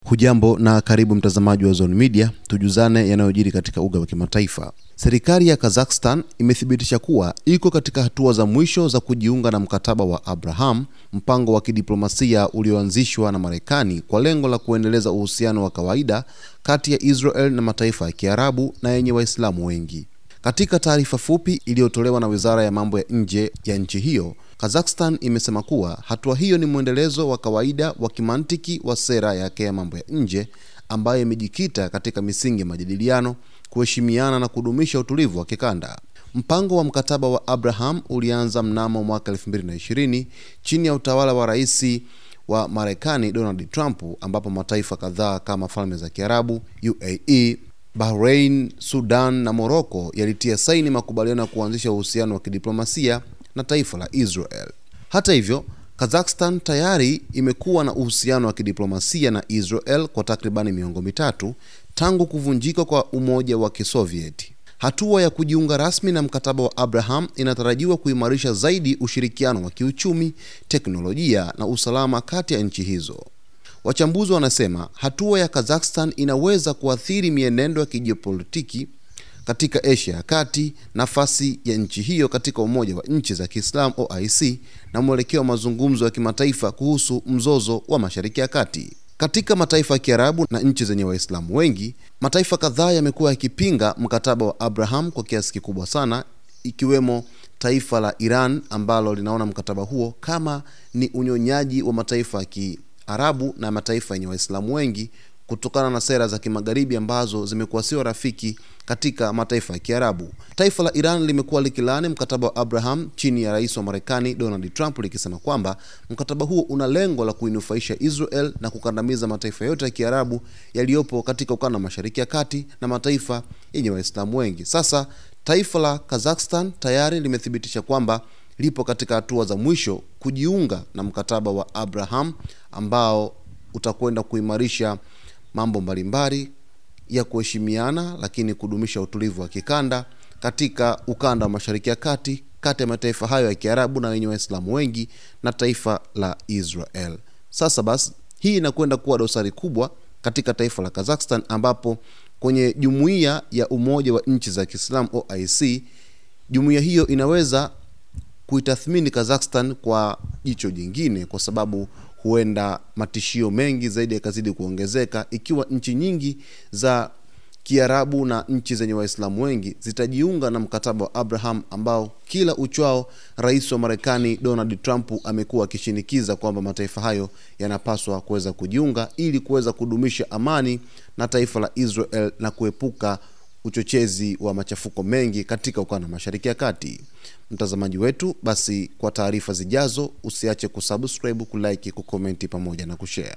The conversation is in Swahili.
Hujambo na karibu mtazamaji wa Zone Media, tujuzane yanayojiri katika uga wa kimataifa. Serikali ya Kazakhstan imethibitisha kuwa iko katika hatua za mwisho za kujiunga na mkataba wa Abraham, mpango wa kidiplomasia ulioanzishwa na Marekani kwa lengo la kuendeleza uhusiano wa kawaida kati ya Israel na mataifa ya Kiarabu na yenye Waislamu wengi. Katika taarifa fupi iliyotolewa na Wizara ya Mambo ya Nje ya nchi hiyo, Kazakhstan imesema kuwa hatua hiyo ni mwendelezo wa kawaida wa kimantiki wa sera yake ya mambo ya nje ambayo imejikita katika misingi ya majadiliano, kuheshimiana na kudumisha utulivu wa kikanda. Mpango wa mkataba wa Abraham ulianza mnamo mwaka 2020 chini ya utawala wa Rais wa Marekani Donald Trump, ambapo mataifa kadhaa kama Falme za Kiarabu, UAE, Bahrain, Sudan na Morocco yalitia saini makubaliano ya kuanzisha uhusiano wa kidiplomasia na taifa la Israel. Hata hivyo, Kazakhstan tayari imekuwa na uhusiano wa kidiplomasia na Israel kwa takribani miongo mitatu tangu kuvunjika kwa Umoja wa Kisovieti. Hatua ya kujiunga rasmi na mkataba wa Abraham inatarajiwa kuimarisha zaidi ushirikiano wa kiuchumi, teknolojia na usalama kati ya nchi hizo. Wachambuzi wanasema hatua ya Kazakhstan inaweza kuathiri mienendo ya kijiopolitiki katika Asia ya Kati, nafasi ya nchi hiyo katika Umoja wa Nchi za Kiislamu OIC na mwelekeo wa mazungumzo ya kimataifa kuhusu mzozo wa Mashariki ya Kati. Katika mataifa ya Kiarabu na nchi zenye Waislamu wengi, mataifa kadhaa yamekuwa yakipinga mkataba wa Abraham kwa kiasi kikubwa sana, ikiwemo taifa la Iran ambalo linaona mkataba huo kama ni unyonyaji wa mataifa ya Kiarabu na mataifa yenye Waislamu wengi kutokana na sera za kimagharibi ambazo zimekuwa sio rafiki katika mataifa ya Kiarabu. Taifa la Iran limekuwa likilaani mkataba wa Abraham chini ya Rais wa Marekani Donald Trump, likisema kwamba mkataba huo una lengo la kuinufaisha Israel na kukandamiza mataifa yote ya Kiarabu yaliyopo katika ukanda wa Mashariki ya Kati na mataifa yenye Waislamu wengi. Sasa taifa la Kazakhstan tayari limethibitisha kwamba lipo katika hatua za mwisho kujiunga na mkataba wa Abraham ambao utakwenda kuimarisha mambo mbalimbali ya kuheshimiana lakini kudumisha utulivu wa kikanda katika ukanda wa Mashariki ya Kati kati ya mataifa hayo ya Kiarabu na wenye Waislamu wengi na taifa la Israel. Sasa basi, hii inakwenda kuwa dosari kubwa katika taifa la Kazakhstan, ambapo kwenye jumuiya ya Umoja wa Nchi za Kiislamu OIC, jumuiya hiyo inaweza kuitathmini Kazakhstan kwa jicho jingine, kwa sababu huenda matishio mengi zaidi yakazidi kuongezeka ikiwa nchi nyingi za Kiarabu na nchi zenye Waislamu wengi zitajiunga na mkataba wa Abraham ambao kila uchwao Rais wa Marekani Donald Trump amekuwa akishinikiza kwamba mataifa hayo yanapaswa kuweza kujiunga ili kuweza kudumisha amani na taifa la Israel na kuepuka uchochezi wa machafuko mengi katika ukanda wa Mashariki ya Kati. Mtazamaji wetu, basi kwa taarifa zijazo usiache kusubscribe, kulike, kukomenti pamoja na kushare.